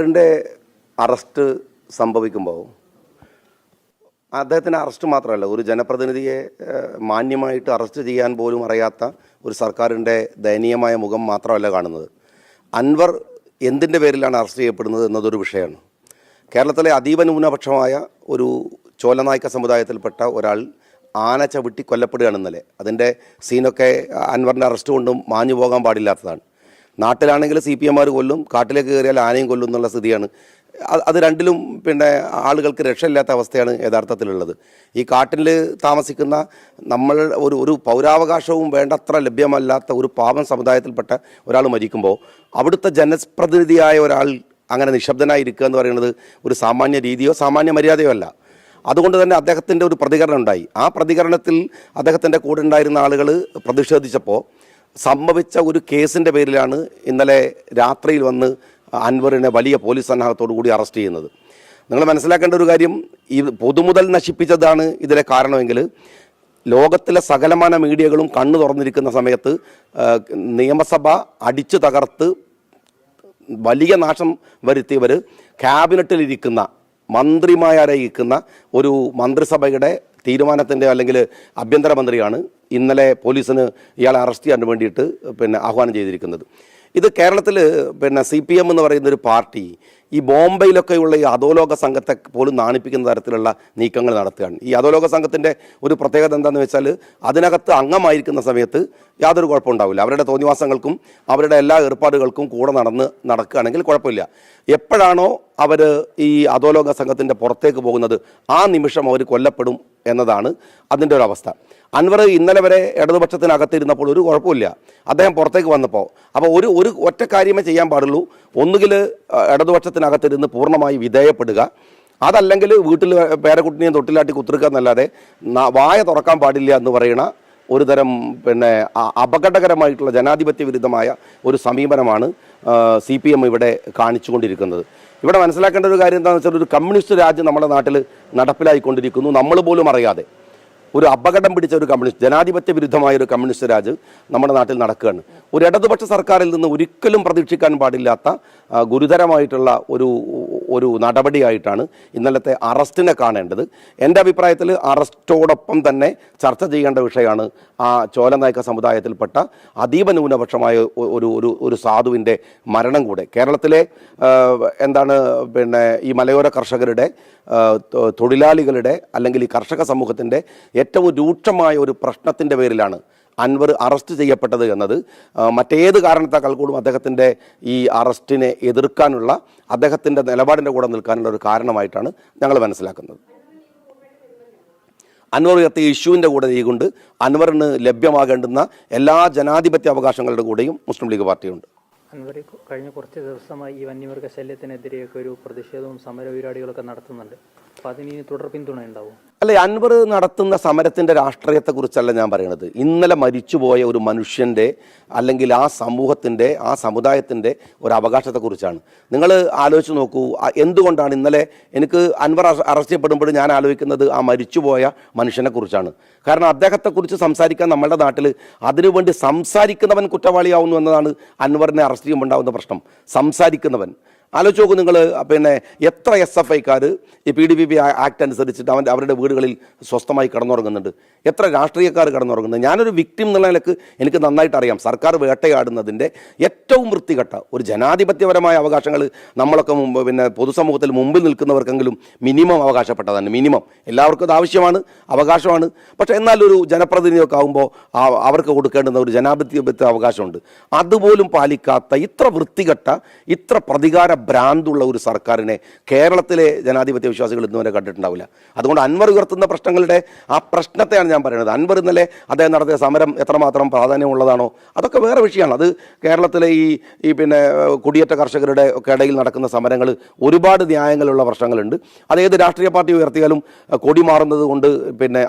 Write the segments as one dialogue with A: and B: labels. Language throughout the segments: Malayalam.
A: ിൻ്റെ അറസ്റ്റ് സംഭവിക്കുമ്പോൾ അദ്ദേഹത്തിൻ്റെ അറസ്റ്റ് മാത്രമല്ല, ഒരു ജനപ്രതിനിധിയെ മാന്യമായിട്ട് അറസ്റ്റ് ചെയ്യാൻ പോലും അറിയാത്ത ഒരു സർക്കാരിൻ്റെ ദയനീയമായ മുഖം മാത്രമല്ല കാണുന്നത്. അൻവർ എന്തിൻ്റെ പേരിലാണ് അറസ്റ്റ് ചെയ്യപ്പെടുന്നത് എന്നതൊരു വിഷയമാണ്. കേരളത്തിലെ അതീവ ന്യൂനപക്ഷമായ ഒരു ചോലനായ്ക്ക സമുദായത്തിൽപ്പെട്ട ഒരാൾ ആന ചവിട്ടി കൊല്ലപ്പെടുകയാണ് ഇന്നലെ. അതിൻ്റെ സീനൊക്കെ അൻവറിൻ്റെ അറസ്റ്റ് കൊണ്ടും മാഞ്ഞു പോകാൻ പാടില്ലാത്തതാണ്. നാട്ടിലാണെങ്കിൽ CPM കൊല്ലും, കാട്ടിലേക്ക് കയറിയാൽ ആനയും കൊല്ലും എന്നുള്ള സ്ഥിതിയാണ്. അത് രണ്ടിലും ആളുകൾക്ക് രക്ഷയില്ലാത്ത അവസ്ഥയാണ് യഥാർത്ഥത്തിലുള്ളത്. ഈ കാട്ടിൽ താമസിക്കുന്ന നമ്മൾ ഒരു പൗരാവകാശവും വേണ്ടത്ര ലഭ്യമല്ലാത്ത ഒരു പാവം സമുദായത്തിൽപ്പെട്ട ഒരാൾ മരിക്കുമ്പോൾ അവിടുത്തെ ജനപ്രതിനിധിയായ ഒരാൾ അങ്ങനെ നിശബ്ദനായിരിക്കുക എന്ന് പറയുന്നത് ഒരു സാമാന്യ രീതിയോ സാമാന്യ മര്യാദയോ അല്ല. അതുകൊണ്ട് തന്നെ അദ്ദേഹത്തിൻ്റെ ഒരു പ്രതികരണം ഉണ്ടായി. ആ പ്രതികരണത്തിൽ അദ്ദേഹത്തിൻ്റെ കൂടെ ഉണ്ടായിരുന്ന ആളുകൾ പ്രതിഷേധിച്ചപ്പോൾ സംഭവിച്ച ഒരു കേസിൻ്റെ പേരിലാണ് ഇന്നലെ രാത്രിയിൽ വന്ന് അൻവറിനെ വലിയ പോലീസ് സന്നാഹത്തോടു കൂടി അറസ്റ്റ് ചെയ്യുന്നത്. നിങ്ങൾ മനസ്സിലാക്കേണ്ട ഒരു കാര്യം, ഈ പൊതുമുതൽ നശിപ്പിച്ചതാണ് ഇതിലെ കാരണമെങ്കിൽ ലോകത്തിലെ സകലമാന മീഡിയകളും കണ്ണു തുറന്നിരിക്കുന്ന സമയത്ത് നിയമസഭ അടിച്ചു തകർത്ത് വലിയ നാശം വരുത്തിയവർ ക്യാബിനറ്റിലിരിക്കുന്ന മന്ത്രിമാരായിരിക്കുന്ന ഒരു മന്ത്രിസഭയുടെ തീരുമാനത്തിൻ്റെ അല്ലെങ്കിൽ ആഭ്യന്തരമന്ത്രിയാണ് ഇന്നലെ പോലീസിന് ഇയാളെ അറസ്റ്റ് ചെയ്യാൻ വേണ്ടിയിട്ട് ആഹ്വാനം ചെയ്തിരിക്കുന്നത്. ഇത് കേരളത്തിൽ CPM എന്ന് പറയുന്നൊരു പാർട്ടി ഈ ബോംബെയിലൊക്കെയുള്ള ഈ അധോലോക സംഘത്തെ പോലും നാണിപ്പിക്കുന്ന തരത്തിലുള്ള നീക്കങ്ങൾ നടത്തുകയാണ്. ഈ അധോലോക സംഘത്തിൻ്റെ ഒരു പ്രത്യേകത എന്താണെന്ന് വെച്ചാൽ അതിനകത്ത് അംഗമായിരിക്കുന്ന സമയത്ത് യാതൊരു കുഴപ്പമുണ്ടാവില്ല. അവരുടെ തോന്നിവാസങ്ങൾക്കും അവരുടെ എല്ലാ ഏർപ്പാടുകൾക്കും കൂടെ നടക്കുകയാണെങ്കിൽ കുഴപ്പമില്ല. എപ്പോഴാണോ അവർ ഈ അധോലോക സംഘത്തിൻ്റെ പുറത്തേക്ക് പോകുന്നത് ആ നിമിഷം അവർ കൊല്ലപ്പെടും എന്നതാണ് അതിൻ്റെ ഒരു അവസ്ഥ. അൻവർ ഇന്നലെ വരെ ഇടതുപക്ഷത്തിനകത്തിരുന്നപ്പോൾ ഒരു കുഴപ്പമില്ല. അദ്ദേഹം പുറത്തേക്ക് വന്നപ്പോൾ അപ്പോൾ ഒരു ഒറ്റ കാര്യമേ ചെയ്യാൻ പാടുള്ളൂ. ഒന്നുകിൽ ഇടതുപക്ഷത്തിനകത്തിരുന്ന് പൂർണ്ണമായി വിധേയപ്പെടുക, അതല്ലെങ്കിൽ വീട്ടിൽ പേരക്കുട്ടിനെയും തൊട്ടിലാട്ടി കുത്തിരിക്കുക എന്നല്ലാതെ വായ തുറക്കാൻ പാടില്ല എന്ന് പറയുന്ന ഒരു തരം അപകടകരമായിട്ടുള്ള ജനാധിപത്യ വിരുദ്ധമായ ഒരു സമീപനമാണ് CPM ഇവിടെ കാണിച്ചുകൊണ്ടിരിക്കുന്നത്. ഇവിടെ മനസ്സിലാക്കേണ്ട ഒരു കാര്യം എന്താണെന്ന് വെച്ചാൽ, ഒരു കമ്മ്യൂണിസ്റ്റ് രാജ്യം നമ്മുടെ നാട്ടിൽ നടപ്പിലായിക്കൊണ്ടിരിക്കുന്നു. നമ്മൾ പോലും അറിയാതെ ഒരു അപകടം പിടിച്ച ഒരു കമ്മ്യൂണിസ്റ്റ്, ജനാധിപത്യ വിരുദ്ധമായ ഒരു കമ്മ്യൂണിസ്റ്റ് രാജ് നമ്മുടെ നാട്ടിൽ നടക്കുകയാണ്. ഒരു ഇടതുപക്ഷ സർക്കാരിൽ നിന്ന് ഒരിക്കലും പ്രതീക്ഷിക്കാൻ പാടില്ലാത്ത ഗുരുതരമായിട്ടുള്ള ഒരു നടപടിയായിട്ടാണ് ഇന്നലത്തെ അറസ്റ്റിനെ കാണേണ്ടത്. എൻ്റെ അഭിപ്രായത്തിൽ അറസ്റ്റോടൊപ്പം തന്നെ ചർച്ച ചെയ്യേണ്ട വിഷയമാണ് ആ ചോലനായ്ക്ക സമുദായത്തിൽപ്പെട്ട അതീവ ന്യൂനപക്ഷമായ ഒരു സാധുവിൻ്റെ മരണം കൂടെ. കേരളത്തിലെ ഈ മലയോര കർഷകരുടെ, തൊഴിലാളികളുടെ അല്ലെങ്കിൽ ഈ കർഷക സമൂഹത്തിൻ്റെ ഏറ്റവും രൂക്ഷമായ ഒരു പ്രശ്നത്തിൻ്റെ പേരിലാണ് അൻവർ അറസ്റ്റ് ചെയ്യപ്പെട്ടത് എന്നത് മറ്റേത് കാരണത്താൽ കൂടും അദ്ദേഹത്തിൻ്റെ ഈ അറസ്റ്റിനെ എതിർക്കാനുള്ള അദ്ദേഹത്തിൻ്റെ നിലപാടിൻ്റെ കൂടെ നിൽക്കാനുള്ള ഒരു കാരണമായിട്ടാണ് ഞങ്ങൾ മനസ്സിലാക്കുന്നത്. അൻവർ ഉയർത്തിയ ഇഷ്യൂവിൻ്റെ കൂടെ ചെയ്തുകൊണ്ട് അൻവറിന് ലഭ്യമാകേണ്ടുന്ന എല്ലാ ജനാധിപത്യ അവകാശങ്ങളുടെ കൂടെയും മുസ്ലിം ലീഗ് പാർട്ടിയുണ്ട്.
B: അൻവർ കഴിഞ്ഞ കുറച്ച് ദിവസമായി ഈ വന്യമൃഗ ശല്യത്തിനെതിരെയൊക്കെ ഒരു പ്രതിഷേധവും സമര പരിപാടികളൊക്കെ നടത്തുന്നുണ്ട്. അപ്പോൾ അതിന് തുടർ പിന്തുണ ഉണ്ടാവും?
A: അല്ലെ, അൻവർ നടത്തുന്ന സമരത്തിൻ്റെ രാഷ്ട്രീയത്തെക്കുറിച്ചല്ല ഞാൻ പറയുന്നത്. ഇന്നലെ മരിച്ചുപോയ ഒരു മനുഷ്യൻ്റെ അല്ലെങ്കിൽ ആ സമൂഹത്തിൻ്റെ, ആ സമുദായത്തിൻ്റെ ഒരു അവകാശത്തെക്കുറിച്ചാണ്. നിങ്ങൾ ആലോചിച്ച് നോക്കൂ, എന്തുകൊണ്ടാണ് ഇന്നലെ എനിക്ക് അൻവർ അറസ്റ്റ് ചെയ്യപ്പെടുമ്പോൾ ഞാൻ ആലോചിക്കുന്നത് ആ മരിച്ചുപോയ മനുഷ്യനെക്കുറിച്ചാണ്. കാരണം അദ്ദേഹത്തെക്കുറിച്ച് സംസാരിക്കാൻ നമ്മുടെ നാട്ടിൽ അതിനുവേണ്ടി സംസാരിക്കുന്നവൻ കുറ്റവാളിയാവുന്നു എന്നതാണ് അൻവറിനെ അറസ്റ്റ് ചെയ്യുമ്പോൾ ഉണ്ടാകുന്ന പ്രശ്നം. സംസാരിക്കുന്നവൻ ആലോചിച്ച് നോക്കൂ നിങ്ങൾ. എത്ര SFIക്കാർ ഈ PDPP ആക്ട് അനുസരിച്ചിട്ട് അവരുടെ വീടുകളിൽ സ്വസ്ഥമായി കിടന്നുറങ്ങുന്നുണ്ട്? എത്ര രാഷ്ട്രീയക്കാർ കിടന്നുറങ്ങുന്നുണ്ട്? ഞാനൊരു വിക്ടിം എന്നുള്ള നിലക്ക് എനിക്ക് നന്നായിട്ട് അറിയാം. സർക്കാർ വേട്ടയാടുന്നതിൻ്റെ ഏറ്റവും വൃത്തികെട്ട ഒരു ജനാധിപത്യപരമായ അവകാശങ്ങൾ നമ്മളൊക്കെ പൊതുസമൂഹത്തിൽ മുമ്പിൽ നിൽക്കുന്നവർക്കെങ്കിലും മിനിമം അവകാശപ്പെട്ടതാണ്. മിനിമം എല്ലാവർക്കും അത് ആവശ്യമാണ്, അവകാശമാണ്. പക്ഷേ എന്നാലൊരു ജനപ്രതിനിധിയൊക്കെ ആകുമ്പോൾ അവർക്ക് കൊടുക്കേണ്ടുന്ന ഒരു ജനാധിപത്യ അവകാശമുണ്ട്. അതുപോലും പാലിക്കാത്ത ഇത്ര വൃത്തികെട്ട, ഇത്ര പ്രതികാര ഭ്രാന്തുള്ള ഒരു സർക്കാരിനെ കേരളത്തിലെ ജനാധിപത്യ വിശ്വാസികൾ ഇന്നുവരെ കണ്ടിട്ടുണ്ടാവില്ല. അതുകൊണ്ട് അൻവർ ഉയർത്തുന്ന പ്രശ്നങ്ങളുടെ ആ പ്രശ്നത്തെയാണ് ഞാൻ പറയുന്നത്. അൻവർ ഇന്നലെ അദ്ദേഹം നടത്തിയ സമരം എത്രമാത്രം പ്രാധാന്യമുള്ളതാണോ അതൊക്കെ വേറെ വിഷയമാണ്. അത് കേരളത്തിലെ ഈ കുടിയേറ്റ കർഷകരുടെ ഒക്കെ ഇടയിൽ നടക്കുന്ന സമരങ്ങൾ ഒരുപാട് ന്യായങ്ങളുള്ള പ്രശ്നങ്ങളുണ്ട്. അതേത് രാഷ്ട്രീയ പാർട്ടി ഉയർത്തിയാലും കൊടി മാറുന്നത് കൊണ്ട്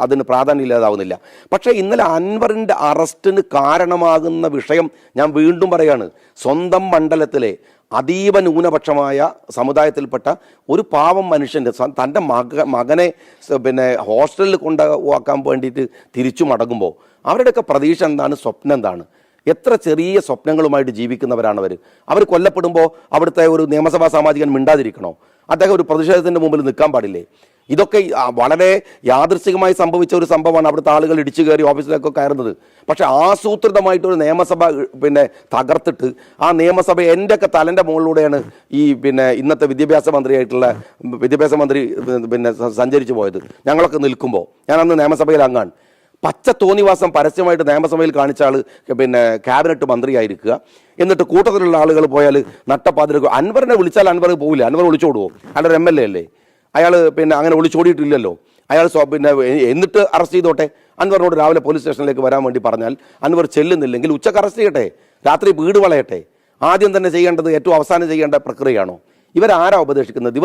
A: അതിന് പ്രാധാന്യം ഇല്ലാതാവുന്നില്ല. പക്ഷേ ഇന്നലെ അൻവറിൻ്റെ അറസ്റ്റിന് കാരണമാകുന്ന വിഷയം ഞാൻ വീണ്ടും പറയുകയാണ്. സ്വന്തം മണ്ഡലത്തിലെ അതീവ ന്യൂനപക്ഷമായ സമുദായത്തിൽപ്പെട്ട ഒരു പാവം മനുഷ്യൻ്റെ തൻ്റെ മകനെ ഹോസ്റ്റലിൽ കൊണ്ടുപോകാൻ വേണ്ടിയിട്ട് തിരിച്ചു മടങ്ങുമ്പോൾ അവരുടെയൊക്കെ പ്രതീക്ഷ എന്താണ്, സ്വപ്നം എന്താണ്? എത്ര ചെറിയ സ്വപ്നങ്ങളുമായിട്ട് ജീവിക്കുന്നവരാണ് അവർ കൊല്ലപ്പെടുമ്പോൾ അവിടുത്തെ ഒരു നിയമസഭാ സാമാജികൻ മിണ്ടാതിരിക്കണോ? അദ്ദേഹം ഒരു പ്രതിഷേധത്തിൻ്റെ മുമ്പിൽ നിൽക്കാൻ പാടില്ലേ? ഇതൊക്കെ വളരെ യാദൃശ്ചികമായി സംഭവിച്ച ഒരു സംഭവമാണ്. അവിടുത്തെ ആളുകൾ ഇടിച്ചു കയറി ഓഫീസിലേക്കൊക്കെ കയറുന്നത്. പക്ഷേ ആസൂത്രിതമായിട്ടൊരു നിയമസഭ തകർത്തിട്ട് ആ നിയമസഭ എൻ്റെയൊക്കെ തലൻ്റെ മുകളിലൂടെയാണ് ഇന്നത്തെ വിദ്യാഭ്യാസ മന്ത്രി സഞ്ചരിച്ചു പോയത്. ഞങ്ങളൊക്കെ നിൽക്കുമ്പോൾ ഞാൻ അന്ന് നിയമസഭയിൽ അങ്ങാണ്. പച്ച തോന്നിവാസം പരസ്യമായിട്ട് നിയമസഭയിൽ കാണിച്ച ആൾ ക്യാബിനറ്റ് മന്ത്രിയായിരിക്കുക. എന്നിട്ട് കൂട്ടത്തിലുള്ള ആളുകൾ പോയാൽ നട്ടപ്പാതിര അൻവറിനെ വിളിച്ചാൽ അൻവർ പോവില്ല. അൻവർ ഒളിച്ചോടുവോ? അയാളൊരു MLA അല്ലേ? അയാൾ അങ്ങനെ ഒളിച്ചോടിയിട്ടില്ലല്ലോ. അയാൾ എന്നിട്ട് അറസ്റ്റ് ചെയ്തോട്ടെ. അൻവറിനോട് രാവിലെ പോലീസ് സ്റ്റേഷനിലേക്ക് വരാൻ വേണ്ടി പറഞ്ഞാൽ അൻവർ ചെല്ലുന്നില്ലെങ്കിൽ ഉച്ചക്ക് അറസ്റ്റ് ചെയ്യട്ടെ, രാത്രി വീട് വളയട്ടെ. ആദ്യം തന്നെ ചെയ്യേണ്ടത് ഏറ്റവും അവസാനം ചെയ്യേണ്ട പ്രക്രിയയാണോ? ഇവരാരാ ഉപദേശിക്കുന്നത്?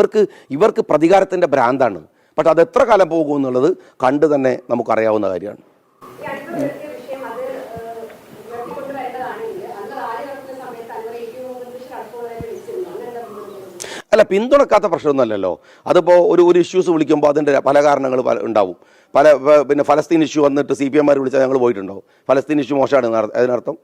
A: ഇവർക്ക് പ്രതികാരത്തിൻ്റെ ഭ്രാന്താണ്. പക്ഷെ അത് എത്ര കാലം പോകും എന്നുള്ളത് കണ്ടു തന്നെ നമുക്കറിയാവുന്ന കാര്യമാണ്. അല്ല, പിന്തുണക്കാത്ത പ്രശ്നമൊന്നുമല്ലല്ലോ. അതിപ്പോൾ ഒരു ഇഷ്യൂസ് വിളിക്കുമ്പോൾ അതിൻ്റെ പല കാരണങ്ങൾ ഉണ്ടാവും. ഫലസ്തീൻ ഇഷ്യൂ വന്നിട്ട് CPM വിളിച്ചാൽ ഞങ്ങൾ പോയിട്ടുണ്ടാവും. ഫലസ്തീൻ ഇഷ്യൂ മോശമാണ് അതിനർത്ഥം?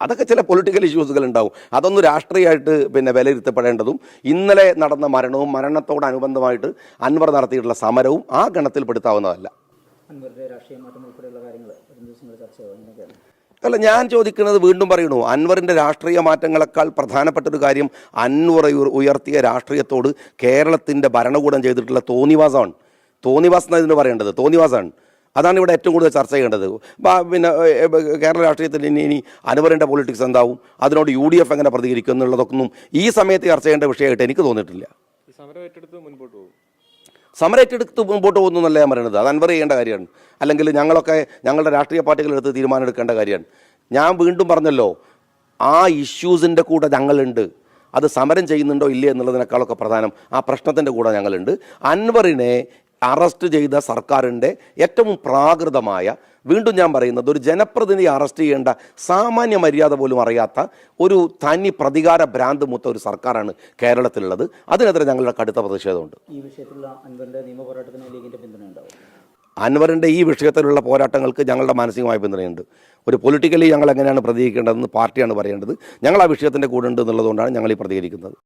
A: അതൊക്കെ ചില പൊളിറ്റിക്കൽ ഇഷ്യൂസുകൾ ഉണ്ടാവും. അതൊന്നും രാഷ്ട്രീയമായിട്ട് വിലയിരുത്തപ്പെടേണ്ടതും ഇന്നലെ നടന്ന മരണവും മരണത്തോടനുബന്ധമായിട്ട് അൻവർ നടത്തിയിട്ടുള്ള സമരവും ആ ഗണത്തിൽപ്പെടുത്താവുന്നതല്ല. അല്ല, ഞാൻ ചോദിക്കുന്നത് വീണ്ടും പറയണു, അൻവറിൻ്റെ രാഷ്ട്രീയ മാറ്റങ്ങളെക്കാൾ പ്രധാനപ്പെട്ട ഒരു കാര്യം അൻവർ ഉയർത്തിയ രാഷ്ട്രീയത്തോട് കേരളത്തിൻ്റെ ഭരണകൂടം ചെയ്തിട്ടുള്ള തോന്നിവാസമാണ്. തോന്നിവാസം ഇതിന് പറയേണ്ടത് തോന്നിവാസമാണ്. അതാണ് ഇവിടെ ഏറ്റവും കൂടുതൽ ചർച്ച ചെയ്യേണ്ടത്. കേരള രാഷ്ട്രീയത്തിൽ ഇനി അൻവറിൻ്റെ പൊളിറ്റിക്സ് എന്താവും, അതിനോട് UDF എങ്ങനെ പ്രതികരിക്കും എന്നുള്ളതൊന്നും ഈ സമയത്ത് ചർച്ച ചെയ്യേണ്ട വിഷയമായിട്ട് എനിക്ക് തോന്നിയിട്ടില്ല. സമരം ഏറ്റെടുത്ത് മുമ്പോട്ട് പോകുന്നു എന്നല്ല ഞാൻ പറയുന്നത്. അത് അൻവർ ചെയ്യേണ്ട കാര്യമാണ്. അല്ലെങ്കിൽ ഞങ്ങളുടെ രാഷ്ട്രീയ പാർട്ടികളെടുത്ത് തീരുമാനം എടുക്കേണ്ട കാര്യമാണ്. ഞാൻ വീണ്ടും പറഞ്ഞല്ലോ, ആ ഇഷ്യൂസിൻ്റെ കൂടെ ഞങ്ങളുണ്ട്. അത് സമരം ചെയ്യുന്നുണ്ടോ ഇല്ലേ എന്നുള്ളതിനേക്കാളൊക്കെ പ്രധാനം ആ പ്രശ്നത്തിൻ്റെ കൂടെ ഞങ്ങളുണ്ട്. അൻവറിനെ അറസ്റ്റ് ചെയ്ത സർക്കാരിൻ്റെ ഏറ്റവും പ്രാകൃതമായ, വീണ്ടും ഞാൻ പറയുന്നത്, ഒരു ജനപ്രതിനിധി അറസ്റ്റ് ചെയ്യേണ്ട സാമാന്യ മര്യാദ പോലും അറിയാത്ത ഒരു തനി പ്രതികാര ഭ്രാന്ത് മൂത്ത ഒരു സർക്കാരാണ് കേരളത്തിലുള്ളത്. അതിനെതിരെ ഞങ്ങളുടെ കടുത്ത പ്രതിഷേധമുണ്ട്.
B: ഈ വിഷയത്തിലുള്ള അൻവറിന്റെ നിയമ പോരാട്ടത്തിന് ലീഗിന്റെ പിന്തുണ ഉണ്ടാവും.
A: അൻവറിൻ്റെ ഈ വിഷയത്തിലുള്ള പോരാട്ടങ്ങൾക്ക് ഞങ്ങളുടെ മാനസികമായ പിന്തുണയുണ്ട്. ഒരു പൊളിറ്റിക്കലി ഞങ്ങൾ എങ്ങനെയാണ് പ്രതികരിക്കേണ്ടതെന്ന് പാർട്ടിയാണ് പറയേണ്ടത്. ഞങ്ങൾ ആ വിഷയത്തിൻ്റെ കൂടെ ഉണ്ട് എന്നുള്ളതുകൊണ്ടാണ് ഞങ്ങൾ ഈ പ്രതികരിക്കുന്നത്.